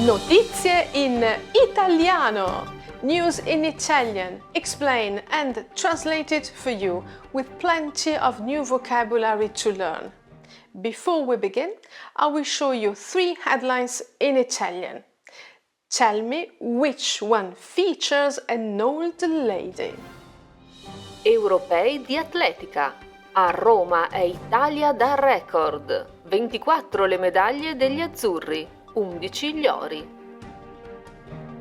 Notizie in italiano. News in Italian, explained and translated for you with plenty of new vocabulary to learn. Before we begin, I will show you 3 headlines in Italian. Tell me which one features an old lady. Europei di atletica. A Roma è Italia da record. 24 le medaglie degli azzurri, 11 gli ori.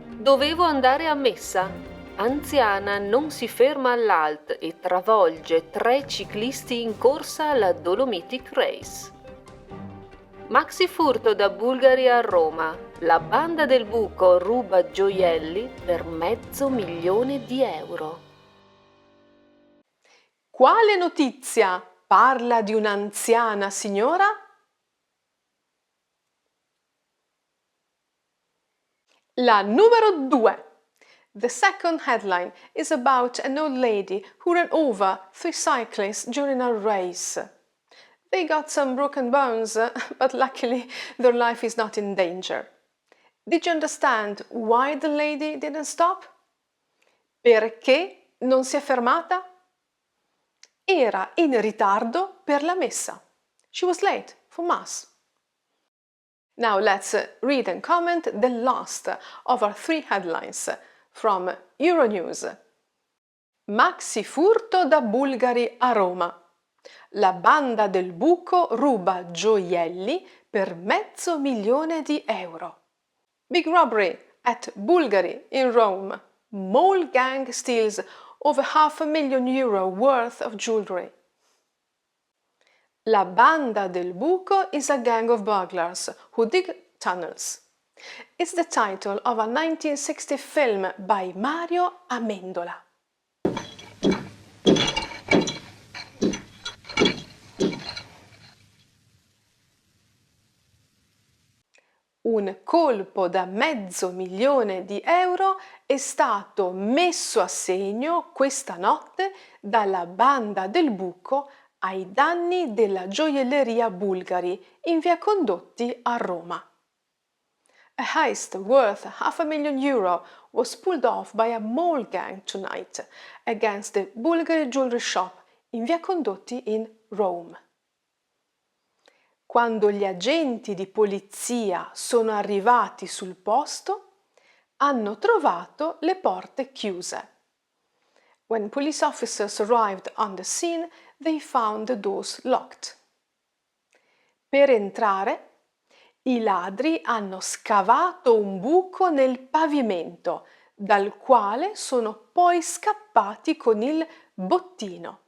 Dovevo andare a messa. Anziana non si ferma all'Alt e travolge 3 ciclisti in corsa alla Dolomitic Race. Maxi furto da Bulgari a Roma. La banda del buco ruba gioielli per €500.000. Quale notizia parla di un'anziana signora? La numero 2. The second headline is about an old lady who ran over 3 cyclists during a race. They got some broken bones, but luckily their life is not in danger. Did you understand why the lady didn't stop? Perché non si è fermata? Era in ritardo per la messa. She was late for mass. Now let's read and comment the last of our 3 headlines from Euronews. Maxi furto da Bulgari a Roma. La banda del buco ruba gioielli per €500.000. Big robbery at Bulgari in Rome. Mole gang steals over €500,000 worth of jewelry. La banda del buco is a gang of burglars who dig tunnels. It's the title of a 1960 film by Mario Amendola. Un colpo da €500.000 è stato messo a segno questa notte dalla banda del buco ai danni della gioielleria Bulgari in via Condotti a Roma. A heist worth €500,000 was pulled off by a mole gang tonight against the Bulgari jewelry shop in via Condotti in Rome. Quando gli agenti di polizia sono arrivati sul posto, hanno trovato le porte chiuse. When police officers arrived on the scene, they found the doors locked. Per entrare, i ladri hanno scavato un buco nel pavimento, dal quale sono poi scappati con il bottino.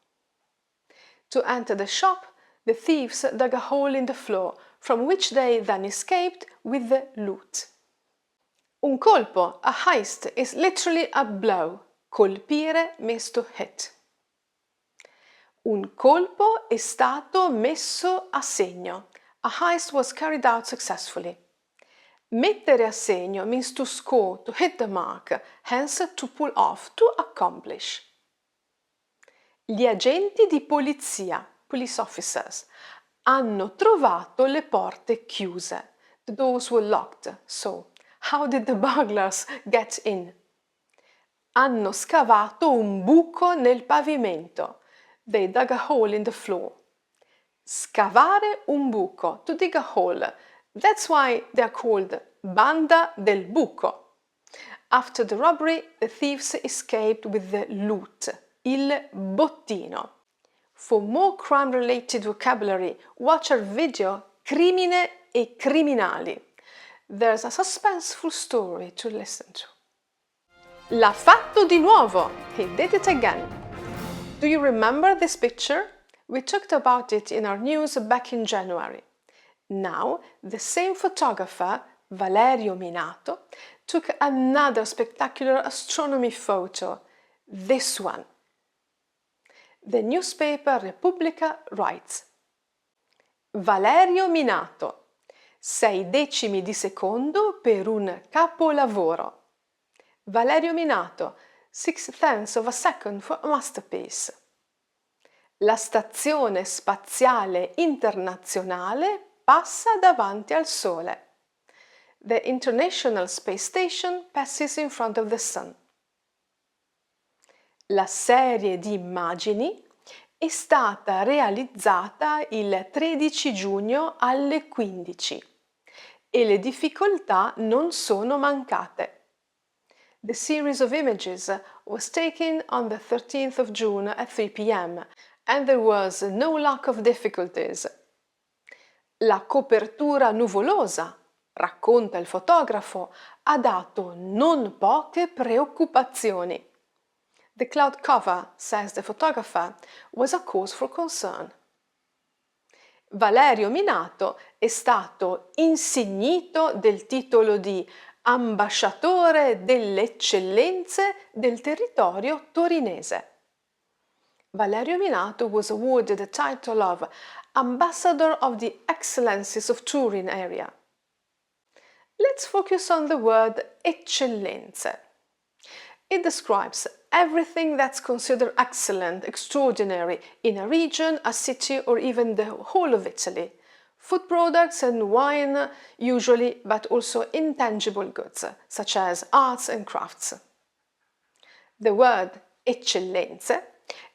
To enter the shop, the thieves dug a hole in the floor, from which they then escaped with the loot. Un colpo, a heist, is literally a blow. Colpire means to hit. Un colpo è stato messo a segno. A heist was carried out successfully. Mettere a segno means to score, to hit the mark, hence to pull off, to accomplish. Gli agenti di polizia, police officers, hanno trovato le porte chiuse. The doors were locked, so how did the burglars get in? Hanno scavato un buco nel pavimento. They dug a hole in the floor. Scavare un buco, to dig a hole. That's why they are called banda del buco. After the robbery, the thieves escaped with the loot, il bottino. For more crime-related vocabulary, watch our video Crimine e criminali. There's a suspenseful story to listen to. L'ha fatto di nuovo! He did it again. Do you remember this picture? We talked about it in our news back in January. Now, the same photographer, Valerio Minato, took another spectacular astronomy photo, this one. The newspaper Repubblica writes: Valerio Minato, 6 decimi di secondo per un capolavoro. Valerio Minato, 6/10 of a second for a masterpiece. La stazione spaziale internazionale passa davanti al Sole. The International Space Station passes in front of the Sun. La serie di immagini è stata realizzata il 13 giugno alle 15 e le difficoltà non sono mancate. The series of images was taken on the 13th of June at 3 p.m. and there was no lack of difficulties. La copertura nuvolosa, racconta il fotografo, ha dato non poche preoccupazioni. The cloud cover, says the photographer, was a cause for concern. Valerio Minato è stato insignito del titolo di ambasciatore delle eccellenze del territorio torinese. Valerio Minato was awarded the title of Ambassador of the Excellencies of Turin area. Let's focus on the word eccellenze. It describes everything that's considered excellent, extraordinary in a region, a city, or even the whole of Italy. Food products and wine usually, but also intangible goods, such as arts and crafts. The word eccellenze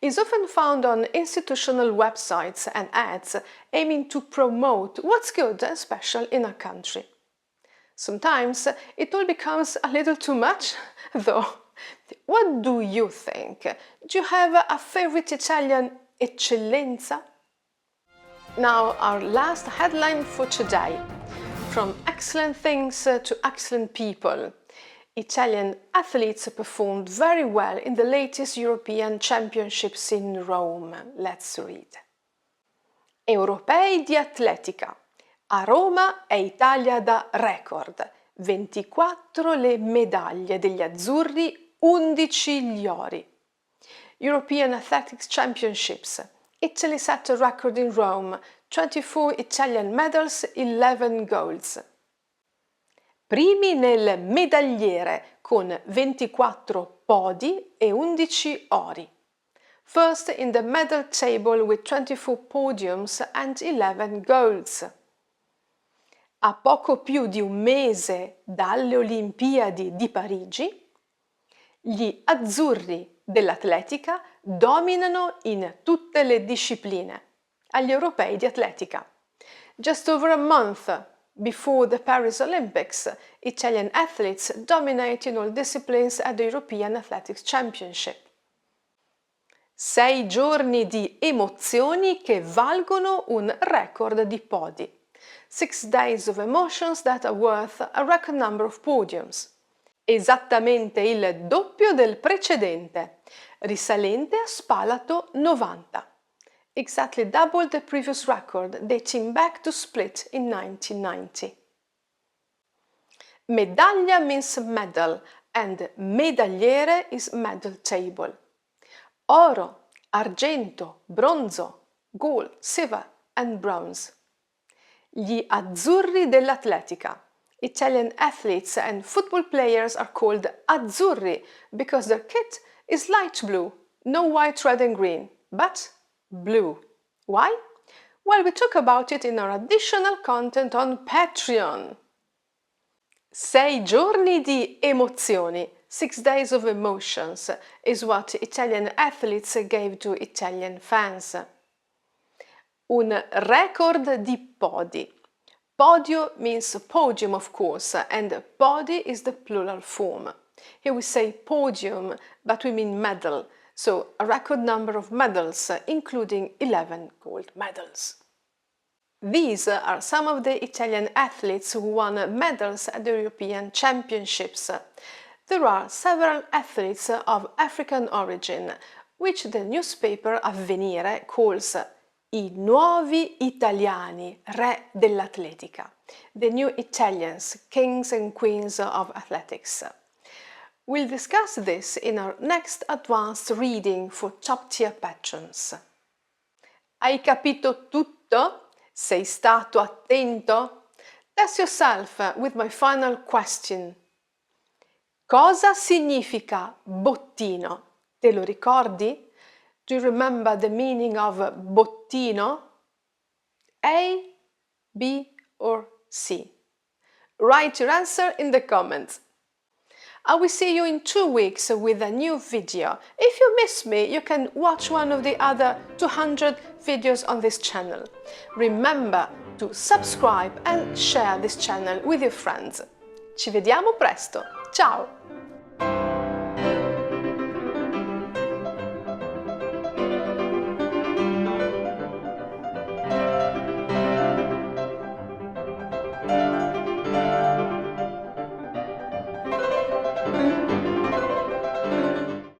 is often found on institutional websites and ads aiming to promote what's good and special in a country. Sometimes it all becomes a little too much, though. What do you think? Do you have a favorite Italian eccellenza? Now, our last headline for today. From excellent things to excellent people. Italian athletes performed very well in the latest European Championships in Rome. Let's read. Europei di atletica. A Roma è Italia da record. 24 le medaglie degli azzurri, 11 gli ori. European Athletics Championships. Italy set a record in Rome. 24 Italian medals, 11 golds. Primi nel medagliere con 24 podi e 11 ori. First in the medal table with 24 podiums and 11 golds. A poco più di un mese dalle Olimpiadi di Parigi, gli azzurri dell'atletica dominano in tutte le discipline agli europei di atletica. Just over a month before the Paris Olympics, Italian athletes dominate in all disciplines at the European Athletics Championship. 6 giorni di emozioni che valgono un record di podi. 6 days of emotions that are worth a record number of podiums. Esattamente il doppio del precedente, risalente a Spalato 90. Exactly double the previous record dating back to Split in 1990. Medaglia means medal and medagliere is medal table. Oro, argento, bronzo, gold, silver and bronze. Gli azzurri dell'atletica. Italian athletes and football players are called azzurri because their kit is light blue, no white, red and green, but blue. Why? Well, we talk about it in our additional content on Patreon. 6 giorni di emozioni, 6 days of emotions, is what Italian athletes gave to Italian fans. Un record di podi. Podio means podium, of course, and podi is the plural form. Here we say podium, but we mean medal, so a record number of medals, including 11 gold medals. These are some of the Italian athletes who won medals at the European Championships. There are several athletes of African origin, which the newspaper Avvenire calls I nuovi italiani, re dell'atletica, the new Italians, kings and queens of athletics. We'll discuss this in our next advanced reading for top-tier patrons. Hai capito tutto? Sei stato attento? Test yourself with my final question. Cosa significa bottino? Te lo ricordi? Do you remember the meaning of bottino? A, B or C? Write your answer in the comments. I will see you in 2 weeks with a new video. If you miss me, you can watch one of the other 200 videos on this channel. Remember to subscribe and share this channel with your friends. Ci vediamo presto. Ciao!